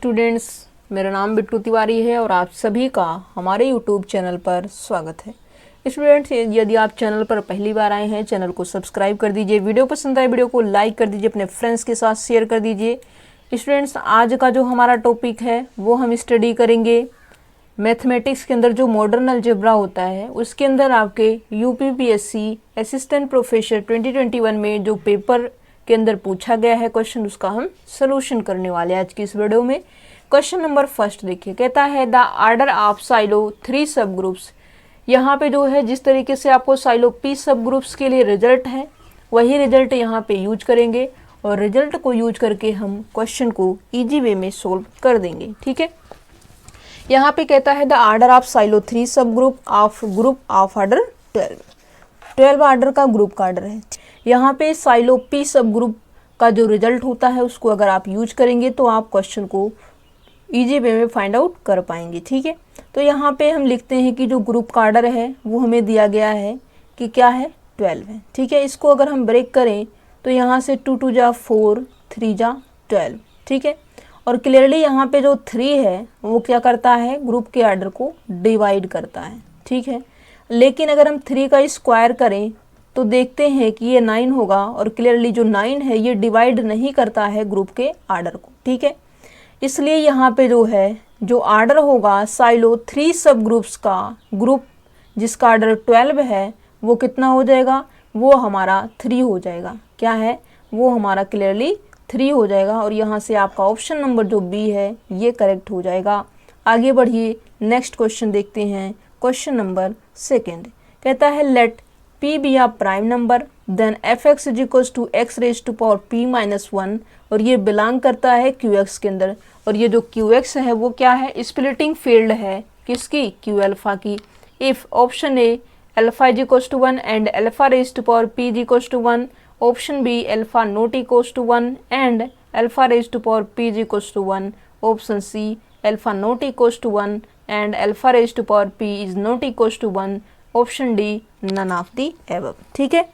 Students, मेरा नाम बिट्टू तिवारी है और आप सभी का हमारे यूट्यूब चैनल पर स्वागत है। स्टूडेंट्स, यदि आप चैनल पर पहली बार आए हैं, चैनल को सब्सक्राइब कर दीजिए। वीडियो पसंद आए वीडियो को लाइक कर दीजिए, अपने फ्रेंड्स के साथ शेयर कर दीजिए। स्टूडेंट्स, आज का जो हमारा टॉपिक है वो हम स्टडी करेंगे मैथमेटिक्स के अंदर जो मॉडर्न अलजेब्रा होता है उसके अंदर आपके यूपीपीएससी असिस्टेंट प्रोफेसर 2021 में जो पेपर के अंदर पूछा गया है क्वेश्चन, उसका हम सोल्यूशन करने वाले हैं आज की इस वीडियो में। क्वेश्चन नंबर फर्स्ट देखिए, कहता है द आर्डर ऑफ साइलो 3 सब ग्रुप्स। यहाँ पे जो है जिस तरीके से आपको साइलो पी सब ग्रुप्स के लिए रिजल्ट है वही रिजल्ट यहाँ पे यूज करेंगे और रिजल्ट को यूज करके हम क्वेश्चन को इजी वे में सोल्व कर देंगे। ठीक है, यहाँ पे कहता है द आर्डर ऑफ साइलो 3 सब ग्रुप ऑफ आर्डर 12 आर्डर का ग्रुप का आर्डर है। यहाँ पे साइलो पी सब ग्रुप का जो रिजल्ट होता है उसको अगर आप यूज करेंगे तो आप क्वेश्चन को इजी वे में फाइंड आउट कर पाएंगे। ठीक है, तो यहाँ पे हम लिखते हैं कि जो ग्रुप का आर्डर है वो हमें दिया गया है कि क्या है, 12 है। ठीक है, इसको अगर हम ब्रेक करें तो यहाँ से 2 2 जा 4, 3 जा 12। ठीक है, और क्लियरली यहाँ पे जो 3 है वो क्या करता है, ग्रुप के आर्डर को डिवाइड करता है। ठीक है, लेकिन अगर हम 3 का स्क्वायर करें तो देखते हैं कि ये 9 होगा और क्लियरली जो 9 है ये डिवाइड नहीं करता है ग्रुप के आर्डर को। ठीक है, इसलिए यहाँ पे जो है जो आर्डर होगा साइलो 3 सब ग्रुप्स का, ग्रुप जिसका आर्डर 12 है वो कितना हो जाएगा, वो हमारा 3 हो जाएगा। क्या है, वो हमारा क्लियरली 3 हो जाएगा और यहाँ से आपका ऑप्शन नंबर जो बी है ये करेक्ट हो जाएगा। आगे बढ़िए, नेक्स्ट क्वेश्चन देखते हैं। क्वेश्चन नंबर सेकेंड कहता है let p be a prime number then fx is equals to x raise to power p minus 1 और ये बिलोंग करता है qx के अंदर। और ये जो qx है वो क्या है, स्प्लिटिंग फील्ड है किसकी, q अल्फा की। If option A alpha is equals to 1 and alpha raise to power p is equals to 1, option B alpha not equals to 1 and alpha raise to power p is equals to 1, option C alpha not equals to 1 and alpha raise to power p is not equals to 1, option D none of the above. ठीक है,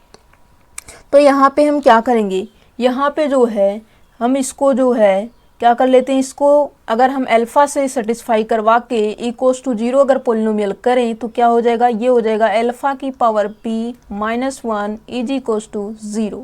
तो यहाँ पे हम क्या करेंगे, यहाँ पे जो है हम इसको जो है क्या कर लेते हैं, इसको अगर हम अल्फा से सेटिस्फाई करवा के इक्वल्स टू 0 अगर पोलिनोमियल करें तो क्या हो जाएगा, ये हो जाएगा अल्फा की power p minus 1 is equals to 0।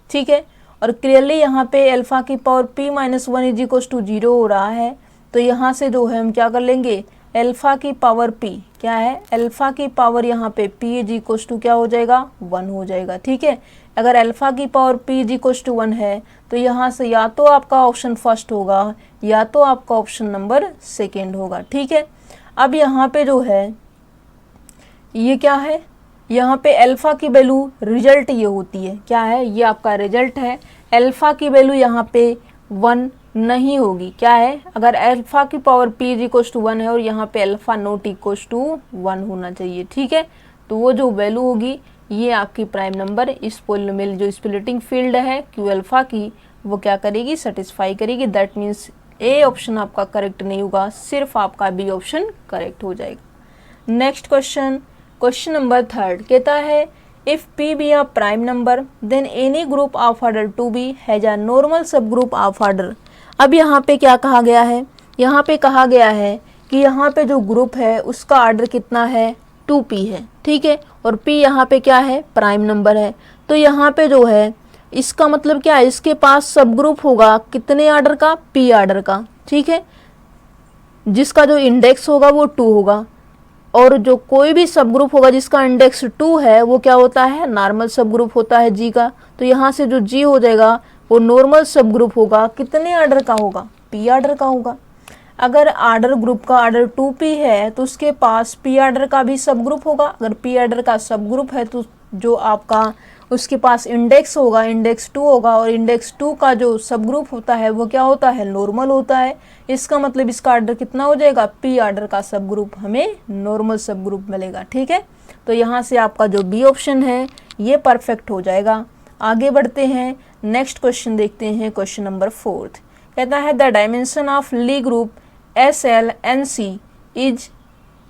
ठीक है, और क्लियरली यहाँ पे अल्फा की power p minus 1 is equals to 0 हो रहा है, तो यहाँ से जो है हम क्या कर लेंगे, अल्फा की पावर p क्या है, अल्फा की पावर यहाँ पे p इज इक्वल्स टू क्या हो जाएगा, 1 हो जाएगा। ठीक है, अगर अल्फा की power p is equals to 1 है तो यहाँ से या तो आपका ऑप्शन फर्स्ट होगा या तो आपका ऑप्शन नंबर सेकेंड होगा। ठीक है, अब यहाँ पे जो है ये क्या है, यहाँ पे अल्फा की वैल्यू रिजल्ट ये होती है, क्या है, ये आपका रिजल्ट है। अल्फा की वैल्यू यहाँ पे 1 नहीं होगी, क्या है, अगर अल्फा की power p is equals to 1 है और यहाँ पे अल्फा नॉट इक्वल्स टू 1 होना चाहिए। ठीक है, तो वो जो वैल्यू होगी ये आपकी प्राइम नंबर इस पोलिनोमियल जो स्प्लिटिंग फील्ड है q अल्फा की वो क्या करेगी, सेटिस्फाई करेगी। दैट मीन्स ए ऑप्शन आपका करेक्ट नहीं होगा, सिर्फ आपका बी ऑप्शन करेक्ट हो जाएगा। Next question, question number third कहता है if p be a prime number then any group of order 2b has a normal subgroup of order. अब यहाँ पे क्या कहा गया है, यहाँ पे कहा गया है कि यहाँ पे जो ग्रुप है उसका आर्डर कितना है, 2p है। ठीक है, और p यहाँ पे क्या है, प्राइम नंबर है। तो यहाँ पे जो है इसका मतलब क्या है, इसके पास सब ग्रुप होगा कितने आर्डर का, p आर्डर का। ठीक है, जिसका जो इंडेक्स होगा वो 2 होगा और जो कोई भी सब ग्रुप होगा जिसका इंडेक्स 2 है वो क्या होता है, नॉर्मल सब ग्रुप होता है g का। तो यहाँ से जो g हो जाएगा वो नॉर्मल सब ग्रुप होगा कितने आर्डर का होगा, p आर्डर का होगा। अगर आर्डर ग्रुप का आर्डर 2p है तो उसके पास p आर्डर का भी सब ग्रुप होगा। अगर p आर्डर का सब ग्रुप है तो जो आपका उसके पास इंडेक्स होगा, इंडेक्स 2 होगा और इंडेक्स 2 का जो सब ग्रुप होता है वो क्या होता है, नॉर्मल होता है। इसका मतलब इसका आर्डर कितना हो जाएगा, p आर्डर का सब ग्रुप हमें नॉर्मल सब ग्रुप मिलेगा। ठीक है, तो यहाँ से आपका जो बी ऑप्शन है ये परफेक्ट हो जाएगा। आगे बढ़ते हैं, नेक्स्ट क्वेश्चन देखते हैं। क्वेश्चन नंबर 4 कहता है the dimension of Lie group SLNC is,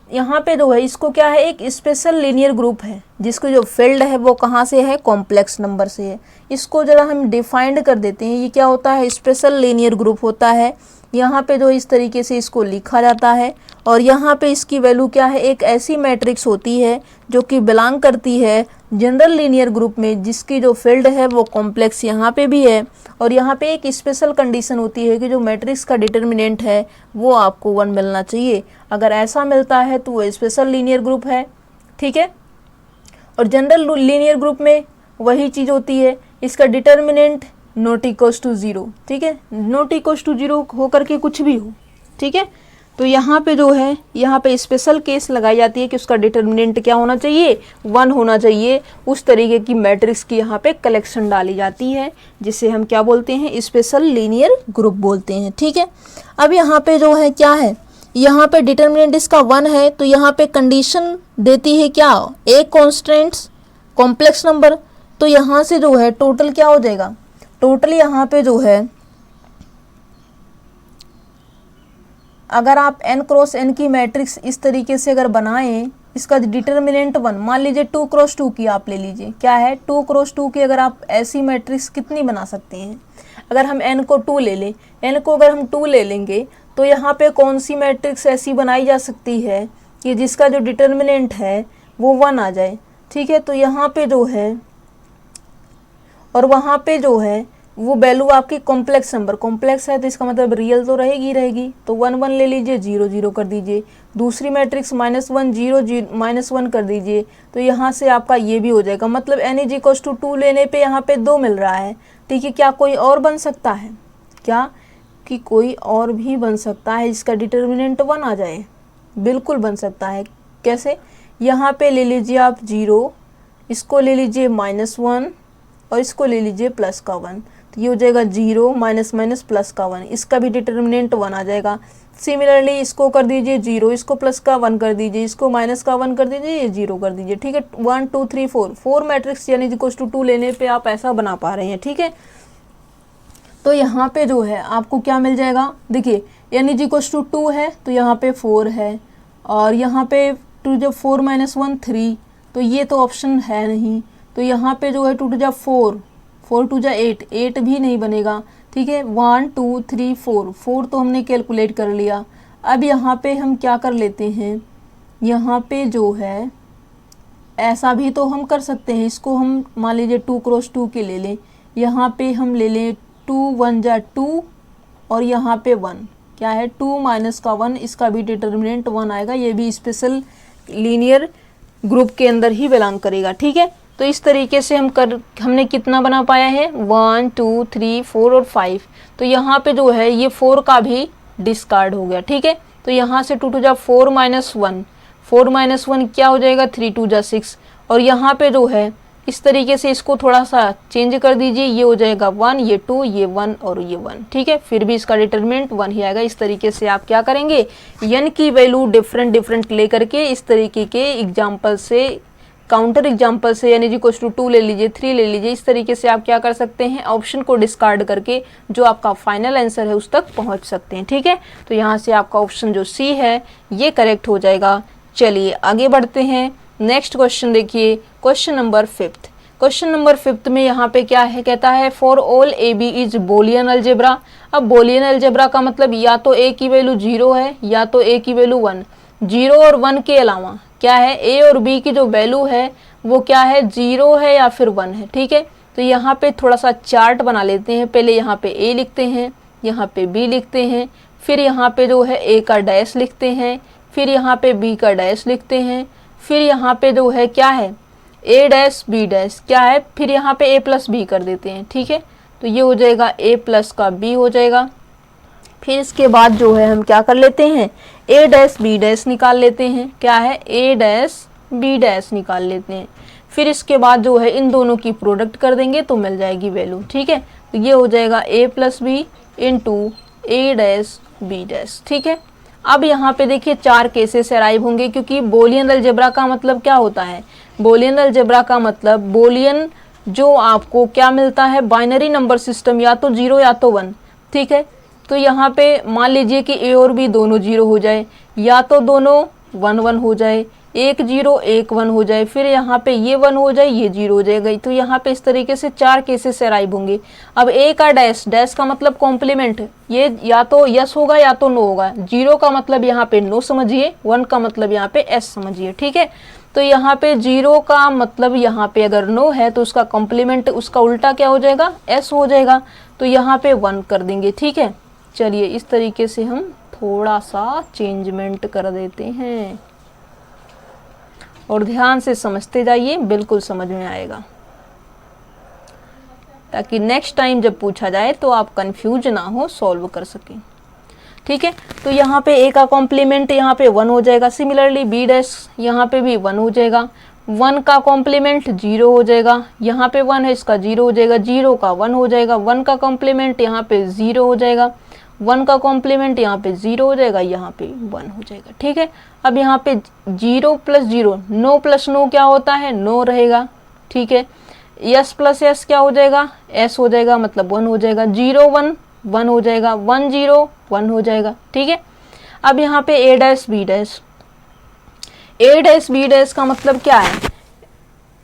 यहाँ पे जो है इसको क्या है, एक स्पेशल लीनियर ग्रुप है जिसको जो फील्ड है वो कहाँ से है, कॉम्प्लेक्स नंबर से है। इसको जरा हम डिफाइंड कर देते हैं, ये क्या होता है, स्पेशल लीनियर ग्रुप होता है यहाँ पे जो इस तरीके से इसको लिखा जाता है और यहाँ पे इसकी वैल्यू क्या है, एक ऐसी मैट्रिक्स होती है जो कि बिलोंग करती है जनरल लीनियर ग्रुप में, जिसकी जो फील्ड है वो कॉम्प्लेक्स यहाँ पे भी है। और यहाँ पे एक स्पेशल कंडीशन होती है कि जो मैट्रिक्स का डिटर्मिनेंट है वो आपको 1 मिलना चाहिए। अगर ऐसा मिलता है तो वो स्पेशल लीनियर ग्रुप है, ठीक है। और जनरल लीनियर ग्रुप में वही चीज़ होती है, इसका डिटर्मिनेंट नॉट इक्वल्स टू 0, ठीक है, नॉट इक्वल्स टू 0 होकर के कुछ भी हो, ठीक है। तो यहाँ पे जो है, यहाँ पे स्पेशल केस लगाई जाती है कि उसका डिटर्मिनेंट क्या होना चाहिए, 1 होना चाहिए। उस तरीके की मैट्रिक्स की यहाँ पे कलेक्शन डाली जाती है, जिसे हम क्या बोलते हैं, स्पेशल लीनियर ग्रुप बोलते हैं, ठीक है। अब यहाँ पे जो है क्या है, यहाँ पे डिटर्मिनेंट इसका 1 है, तो यहाँ पे कंडीशन देती है क्या, एक कॉन्स्टेंट्स कॉम्प्लेक्स नंबर। तो यहाँ से जो है टोटल क्या हो जाएगा, टोटल यहाँ पे जो है, अगर आप n क्रॉस n की मैट्रिक्स इस तरीके से अगर बनाएं, इसका डिटर्मिनेंट 1, मान लीजिए 2 क्रॉस 2 की आप ले लीजिए, क्या है 2 क्रॉस 2 की, अगर आप ऐसी मैट्रिक्स कितनी बना सकते हैं, अगर हम n को 2 ले लें, n को अगर हम 2 ले लेंगे तो यहाँ पे कौन सी मैट्रिक्स ऐसी बनाई जा सकती है कि जिसका जो डिटर्मिनेंट है वो 1 आ जाए, ठीक है। तो यहाँ पे जो है और वहाँ पे जो है वो वैल्यू आपकी कॉम्प्लेक्स नंबर, कॉम्प्लेक्स है तो इसका मतलब रियल तो रहेगी रहेगी, तो 1 1 ले लीजिए, 0 0 कर दीजिए। दूसरी मैट्रिक्स -1 0 0 -1 कर दीजिए, तो यहाँ से आपका ये भी हो जाएगा। मतलब n = 2 लेने पे यहाँ पे 2 मिल रहा है, ठीक है। क्या कोई और बन सकता है, क्या कि कोई और भी बन सकता है जिसका डिटर्मिनेंट 1 आ जाए, बिल्कुल बन सकता है। कैसे, यहाँ पे ले लीजिए आप 0, इसको ले लीजिए -1 और इसको ले लीजिए प्लस का 1, तो ये हो जाएगा 0 माइनस माइनस प्लस का 1, इसका भी डिटर्मिनेंट 1 आ जाएगा। सिमिलरली इसको कर दीजिए 0, इसको प्लस का 1 कर दीजिए, इसको माइनस का 1 कर दीजिए, ये 0 कर दीजिए, ठीक है। 1 2 3 4 मैट्रिक्स यानी = 2 लेने पे आप ऐसा बना पा रहे हैं, ठीक है। तो यहाँ पे जो है आपको क्या मिल जाएगा, देखिए n = 2 है तो यहाँ पे 4 है, और यहाँ पे 2 जब 4 - 1 3, तो ये तो ऑप्शन है नहीं, तो यहाँ पे जो है 2 2 4 4 2 8 8 भी नहीं बनेगा, ठीक है। 1 2 3 4 तो हमने कैलकुलेट कर लिया। अब यहाँ पे हम क्या कर लेते हैं, यहाँ पे जो है ऐसा भी तो हम कर सकते हैं, इसको हम मान लीजिए 2 क्रॉस 2 के ले लें, यहाँ पे हम ले लें 2 1 जा 2 और यहाँ पे 1, क्या है 2 माइनस का 1, इसका भी डिटर्मिनेंट 1 आएगा, ये भी स्पेशल लीनियर ग्रुप के अंदर ही बिलोंग करेगा, ठीक है। तो इस तरीके से हमने कितना बना पाया है, 1 2 3 4 और 5। तो यहाँ पे जो है ये 4 का भी डिस्कार्ड हो गया, ठीक है। तो यहाँ से 2 2 जा 4 - 1, 4 - 1 क्या हो जाएगा, 3 2 जा 6, और यहाँ पे जो है इस तरीके से इसको थोड़ा सा चेंज कर दीजिए, ये हो जाएगा 1, ये 2, ये 1 और ये 1, ठीक है। फिर भी इसका डिटर्मिनेंट 1 ही आएगा। इस तरीके से आप क्या करेंगे, n की वैल्यू डिफरेंट लेकर के इस तरीके के एग्जाम्पल से, काउंटर एग्जाम्पल से, यानी = 2 ले लीजिए, 3 ले लीजिए, इस तरीके से आप क्या कर सकते हैं, ऑप्शन को डिस्कार्ड करके जो आपका फाइनल आंसर है उस तक पहुंच सकते हैं, ठीक है। तो यहाँ से आपका ऑप्शन जो सी है ये करेक्ट हो जाएगा। चलिए आगे बढ़ते हैं, नेक्स्ट क्वेश्चन देखिए, क्वेश्चन नंबर 5। क्वेश्चन नंबर 5 में यहाँ पे क्या है, कहता है for all A B is Boolean algebra. अब बोलियन अलजेब्रा का मतलब या तो ए की वैल्यू 0 है या तो ए की वैल्यू 1, 0 और 1 के अलावा क्या है, ए और बी की जो वैल्यू है वो क्या है, 0 है या फिर 1 है, ठीक है। तो यहाँ पे थोड़ा सा चार्ट बना लेते हैं, पहले यहाँ पे ए लिखते हैं, यहाँ पे बी लिखते हैं, फिर यहाँ पे जो है ए का डैश लिखते हैं, फिर यहाँ पे बी का डैश लिखते हैं, फिर यहाँ पे जो है क्या है, ए डैश बी डैश क्या है, फिर यहाँ पे ए प्लस बी कर देते हैं, ठीक है। तो ये हो जाएगा ए प्लस का बी हो जाएगा। फिर इसके बाद जो है हम क्या कर लेते हैं, ए डैश बी डैश निकाल लेते हैं, क्या है ए डैश बी डैश निकाल लेते हैं। फिर इसके बाद जो है इन दोनों की प्रोडक्ट कर देंगे तो मिल जाएगी वैल्यू, ठीक है। तो ये हो जाएगा ए plus B into A dash B dash, ठीक है। अब यहाँ पे देखिए 4 केसेस अराइव होंगे, क्योंकि बोलियन अलजेब्रा का मतलब क्या होता है, बोलियन अलजेब्रा का मतलब बोलियन जो आपको क्या मिलता है, बाइनरी नंबर सिस्टम, या तो 0 या तो 1, ठीक है। तो यहाँ पे मान लीजिए कि ए और बी दोनों 0 हो जाए, या तो दोनों 1 1 हो जाए, एक 0 एक 1 हो जाए, फिर यहाँ पे ये 1 हो जाए, ये 0 हो जाएगा। तो यहाँ पे इस तरीके से 4 केसेस अराइव होंगे। अब ए का डैश, डैश का मतलब कॉम्प्लीमेंट, ये या तो यस होगा या तो नो होगा। 0 का मतलब यहाँ पे नो समझिए, 1 का मतलब यहाँ पे एस समझिए, ठीक है। तो यहाँ पे 0 का मतलब यहाँ पे अगर नो है तो उसका कॉम्प्लीमेंट, उसका उल्टा क्या हो जाएगा, एस हो जाएगा। तो यहाँ पे 1 कर देंगे, ठीक है। चलिए इस तरीके से हम थोड़ा सा चेंजमेंट कर देते हैं और ध्यान से समझते जाइए, बिल्कुल समझ में आएगा, ताकि नेक्स्ट टाइम जब पूछा जाए तो आप कंफ्यूज ना हो, सॉल्व कर सकें, ठीक है। तो यहाँ पे ए का कॉम्प्लीमेंट यहाँ पे 1 हो जाएगा। सिमिलरली बी डैश यहाँ पे भी 1 हो जाएगा। 1 का कॉम्प्लीमेंट 0 हो जाएगा, यहाँ पे 1 है, इसका 0 हो जाएगा। 0 का 1 हो जाएगा। 1 का कॉम्प्लीमेंट यहाँ पे 0 हो जाएगा। 1 का कॉम्प्लीमेंट यहाँ पे 0 हो जाएगा, यहाँ पे 1 हो जाएगा, ठीक है। अब यहाँ पे 0 प्लस 0, नो प्लस नो क्या होता है, नो रहेगा, ठीक है। यस प्लस यस क्या हो जाएगा, एस हो जाएगा, मतलब 1 हो जाएगा। 0 1 1 हो जाएगा, 1 0 1 हो जाएगा, ठीक है। अब यहाँ पे ए डैश बी डैश, ए डैश बी डैश का मतलब क्या है,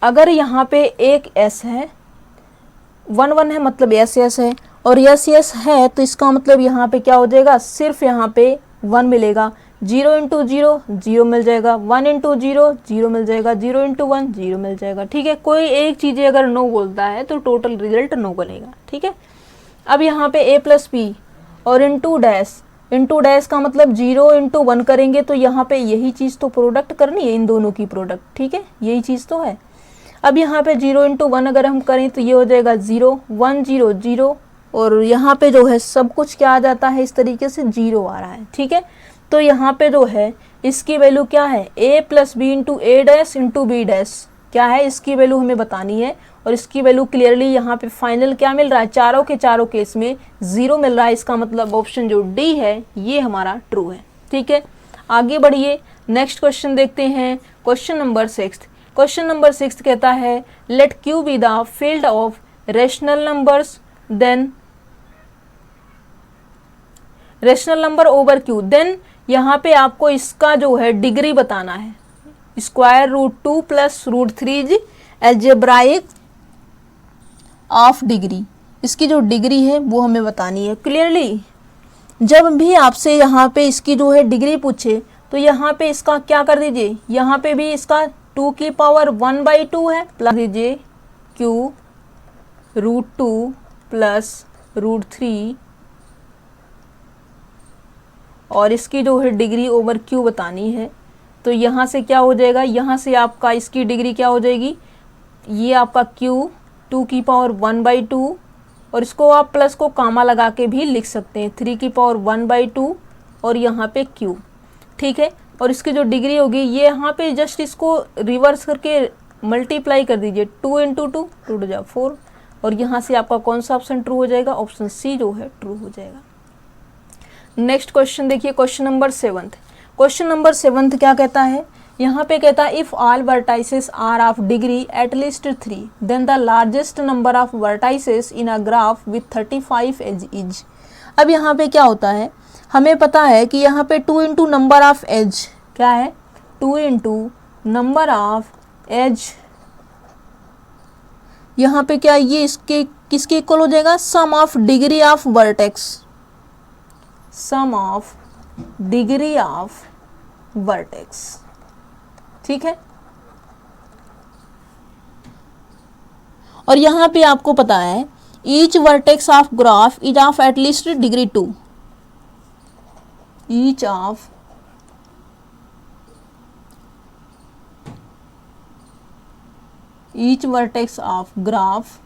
अगर यहाँ पे एक एस है, 1 1 है मतलब यस यस है, और यस यस है तो इसका मतलब यहाँ पे क्या हो जाएगा, सिर्फ यहाँ पे 1 मिलेगा। 0 इंटू 0 0 मिल जाएगा, 1 इंटू 0 0 मिल जाएगा, 0 इंटू 1 0 मिल जाएगा, ठीक है। कोई एक चीज़ अगर नो बोलता है तो टोटल रिजल्ट नो बनेगा, ठीक है। अब यहाँ पे ए प्लस बी और इंटू डैश का मतलब 0 इंटू 1 करेंगे तो यहाँ पे यही चीज़ तो प्रोडक्ट करनी है, इन दोनों की प्रोडक्ट, ठीक है, यही चीज़ तो है। अब यहाँ पे 0 इंटू 1 अगर हम करें तो ये हो जाएगा 0 1 0 0, और यहाँ पे जो है सब कुछ क्या आ जाता है, इस तरीके से 0 आ रहा है, ठीक है। तो यहाँ पे जो है इसकी वैल्यू क्या है, a plus B into A dash into B dash क्या है, इसकी वैल्यू हमें बतानी है। और इसकी वैल्यू क्लियरली यहाँ पे फाइनल क्या मिल रहा है, चारों के चारों केस में 0 मिल रहा है। इसका मतलब ऑप्शन जो डी है ये हमारा ट्रू है, ठीक है। आगे बढ़िए, नेक्स्ट क्वेश्चन देखते हैं, क्वेश्चन नंबर 6। क्वेश्चन नंबर 6 कहता है let Q be the field of rational numbers then rational number over Q, then यहाँ पे आपको इसका जो है डिग्री बताना है। Square root 2 plus root 3 algebraic of degree, इसकी जो डिग्री है वो हमें बतानी है। क्लियरली जब भी आपसे यहाँ पे इसकी जो है डिग्री पूछे तो यहाँ पे इसका क्या कर दीजिए, यहाँ पे भी इसका 2 की पावर 1/2 है, प्लस दीजिए क्यू रूट 2 प्लस रूट 3, और इसकी जो है डिग्री ओवर क्यू बतानी है। तो यहाँ से क्या हो जाएगा, यहाँ से आपका इसकी डिग्री क्या हो जाएगी, ये आपका क्यू 2 की पावर 1/2, और इसको आप प्लस को कामा लगा के भी लिख सकते हैं, 3 की पावर 1/2 और यहाँ पे क्यू, ठीक है। और इसकी जो डिग्री होगी ये यहाँ पे जस्ट इसको रिवर्स करके मल्टीप्लाई कर दीजिए, 2 इंटू 2 2 टू जा 4, और यहाँ से आपका कौन सा ऑप्शन ट्रू हो जाएगा, ऑप्शन सी जो है ट्रू हो जाएगा। नेक्स्ट क्वेश्चन देखिए, क्वेश्चन नंबर 7। क्वेश्चन नंबर 7 क्या कहता है, यहाँ पे कहता है if all vertices are of degree at least 3 then the largest number of vertices in a graph with 35 edge is. अब यहाँ पे क्या होता है, हमें पता है कि यहाँ पे 2 इंटू नंबर ऑफ एज क्या है, 2 इंटू नंबर ऑफ एज, यहाँ पे क्या ये इसके किसके इक्वल हो जाएगा, sum of degree of vertex, sum of degree of vertex, ठीक है। और यहाँ पे आपको पता है each vertex of graph is of at least degree 2, each of each vertex of graph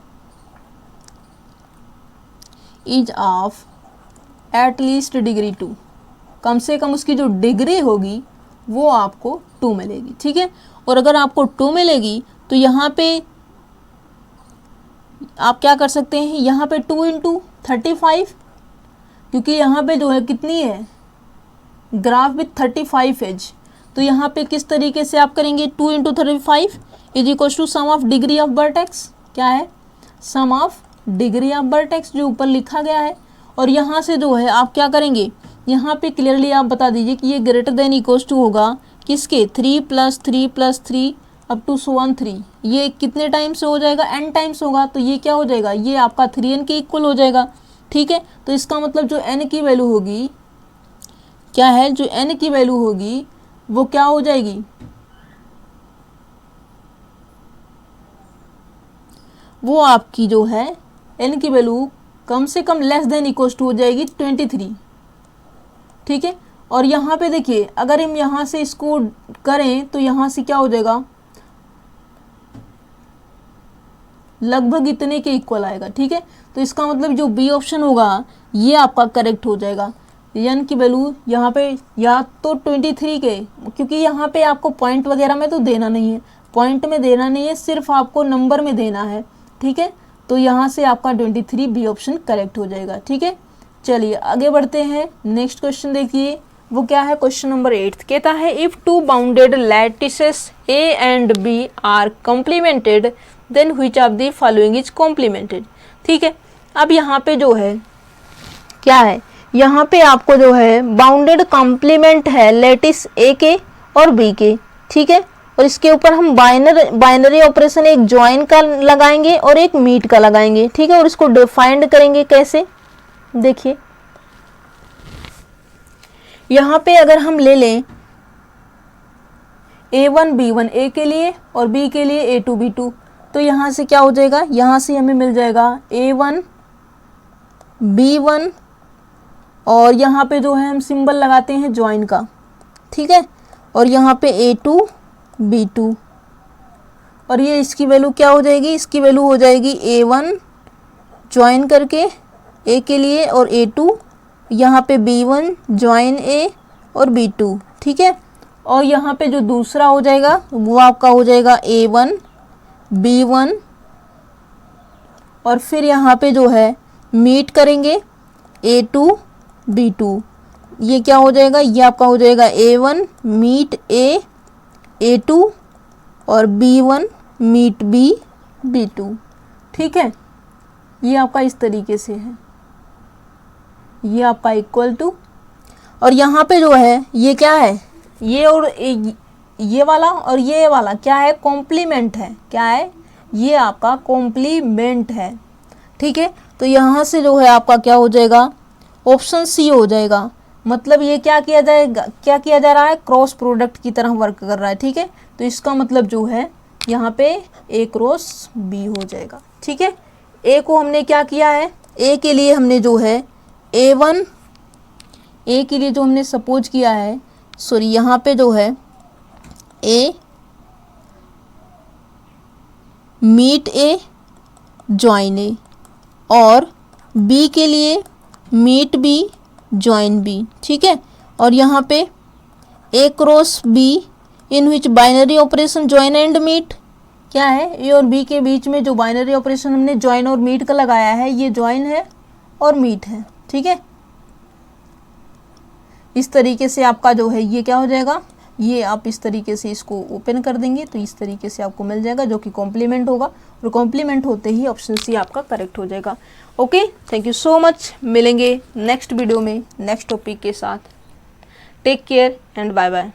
is of at least degree 2, कम से कम उसकी जो डिग्री होगी वो आपको 2 मिलेगी, ठीक है। और अगर आपको 2 मिलेगी तो यहाँ पे आप क्या कर सकते हैं, यहाँ पे 2 इंटू 35, क्योंकि यहाँ पे जो है कितनी है, ग्राफ विथ 35 एज, तो यहाँ पे किस तरीके से आप करेंगे, 2 into 35 is equal to sum of degree of vertex, क्या है, sum of degree of vertex जो ऊपर लिखा गया है। और यहाँ से जो है आप क्या करेंगे, यहाँ पे क्लियरली आप बता दीजिए कि ये ग्रेटर देन इक्वल टू होगा किसके 3 + 3 + 3 अप टू 3, ये कितने टाइम से हो जाएगा, n टाइम्स होगा, तो ये क्या हो जाएगा, ये आपका 3n के इक्वल हो जाएगा। ठीक है, तो इसका मतलब जो n की वैल्यू होगी क्या है, जो n की वैल्यू होगी वो क्या हो जाएगी, वो आपकी जो है n की वैल्यू कम से कम लेस देन इक्वल टू हो जाएगी 23। ठीक है, और यहाँ पे देखिए अगर हम यहाँ से इसको करें तो यहाँ से क्या हो जाएगा, लगभग इतने के इक्वल आएगा। ठीक है, तो इसका मतलब जो बी ऑप्शन होगा ये आपका करेक्ट हो जाएगा। n की वैल्यू यहाँ पे या तो 23 के, क्योंकि यहाँ पे आपको पॉइंट वगैरह में तो देना नहीं है, पॉइंट में देना नहीं है, सिर्फ आपको नंबर में देना है। ठीक है, तो यहाँ से आपका 23 बी ऑप्शन करेक्ट हो जाएगा। ठीक है, चलिए आगे बढ़ते हैं। नेक्स्ट क्वेश्चन देखिए, वो क्या है, क्वेश्चन नंबर 8 कहता है if two bounded lattices A and B are complemented then which of the following is complemented. ठीक है, अब यहाँ पे जो है क्या है, यहाँ पे आपको जो है बाउंडेड कॉम्प्लीमेंट है लैटिस ए के और बी के। ठीक है, और इसके ऊपर हम बाइनरी ऑपरेशन एक ज्वाइन का लगाएंगे और एक मीट का लगाएंगे। ठीक है, और इसको डिफाइंड करेंगे कैसे, देखिए यहाँ पे अगर हम ले लें A1 B1 A के लिए और B के लिए A2 B2, तो यहाँ से क्या हो जाएगा, यहाँ से हमें मिल जाएगा A1 B1 और यहाँ पे जो है हम सिंबल लगाते हैं ज्वाइन का। ठीक है, और यहाँ पे A2 B2 और ये इसकी वैल्यू क्या हो जाएगी, इसकी वैल्यू हो जाएगी A1 ज्वाइन करके A के लिए और A2, यहाँ पे B1 ज्वाइन A और B2। ठीक है, और यहाँ पे जो दूसरा हो जाएगा वो आपका हो जाएगा A1 B1 और फिर यहाँ पे जो है मीट करेंगे A2 B2, ये क्या हो जाएगा, ये आपका हो जाएगा A1 मीट A A2 और B1 मीट B B2। ठीक है, ये आपका इस तरीके से है, ये आपका इक्वल टू, और यहाँ पे जो है ये क्या है, ये और ये वाला और ये वाला क्या है, कॉम्प्लीमेंट है। क्या है, ये आपका कॉम्प्लीमेंट है। ठीक है, तो यहाँ से जो है आपका क्या हो जाएगा, ऑप्शन सी हो जाएगा। मतलब ये क्या किया जाएगा, क्या किया जा रहा है, क्रॉस प्रोडक्ट की तरह वर्क कर रहा है। ठीक है, तो इसका मतलब जो है यहाँ पे ए क्रॉस बी हो जाएगा। ठीक है, ए को हमने क्या किया है, ए के लिए हमने जो है A1 ए के लिए जो हमने सपोज किया है, सॉरी यहाँ पे जो है ए मीट ए ज्वाइन ए और बी के लिए मीट बी ज्वाइन बी। ठीक है, और यहाँ पे A cross B in which binary operation join and meet, क्या है, ए और बी के बीच में जो बाइनरी ऑपरेशन हमने ज्वाइन और मीट का लगाया है, ये ज्वाइन है और मीट है। ठीक है, इस तरीके से आपका जो है ये क्या हो जाएगा, ये आप इस तरीके से इसको ओपन कर देंगे तो इस तरीके से आपको मिल जाएगा जो कि कॉम्प्लीमेंट होगा, और कॉम्प्लीमेंट होते ही ऑप्शन सी आपका करेक्ट हो जाएगा। Okay, thank you so much, मिलेंगे नेक्स्ट वीडियो में नेक्स्ट टॉपिक के साथ। Take care and bye bye.